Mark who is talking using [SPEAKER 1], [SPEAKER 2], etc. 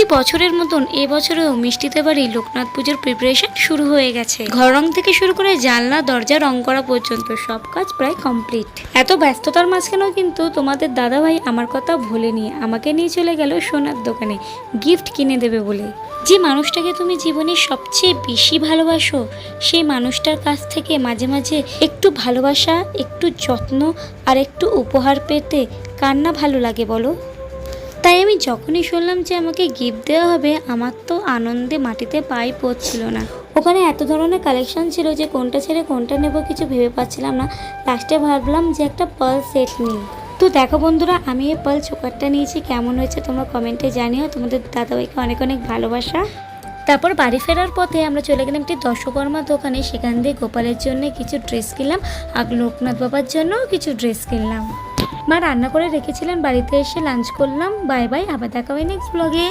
[SPEAKER 1] প্রতি বছরের মতন এবছরেও মিষ্টিতে বাড়ি লোকনাথ পুজোর প্রিপারেশন শুরু হয়ে গেছে। ঘর রং থেকে শুরু করে জানলা দরজা রং করা পর্যন্ত সব কাজ প্রায় কমপ্লিট। এত ব্যস্ততার মাঝখানেও কিন্তু তোমাদের দাদাভাই আমার কথা ভোলেনি, আমাকে নিয়ে চলে গেল সোনার দোকানে গিফট কিনে দেবে বলে। যে মানুষটাকে তুমি জীবনে সবচেয়ে বেশি ভালোবাসো সেই মানুষটার কাছ থেকে মাঝে মাঝে একটু ভালোবাসা, একটু যত্ন আর একটু উপহার পেতে কার না ভালো লাগে বলো। তাই আমি যখনই শুনলাম যে আমাকে গিফট দেওয়া হবে, আমার তো আনন্দে মাটিতে পাই পড়ছিল না। ওখানে এত ধরনের কালেকশন ছিল যে কোনটা ছেড়ে কোনটা নেব কিছু ভেবে পাচ্ছিলাম না। লাস্টে ভাবলাম যে একটা পার্ল সেট নিই। তো দেখো বন্ধুরা, আমি এই পার্ল চোকারটা নিয়েছি, কেমন হয়েছে তোমরা কমেন্টে জানিও। তোমাদের দাদাভাইকে অনেক অনেক ভালোবাসা। তারপর বাড়ি ফেরার পথে আমরা চলে গেলাম একটি দশকর্মা দোকানে, সেখান দিয়ে গোপালের জন্য কিছু ড্রেস কিনলাম আর লোকনাথ বাবার জন্যও কিছু ড্রেস কিনলাম। মা রান্না করে রেখেছিলেন, বাড়িতে এসে লাঞ্চ করলাম। বাই বাই, আবার দেখা হয় নেক্সট ব্লগে।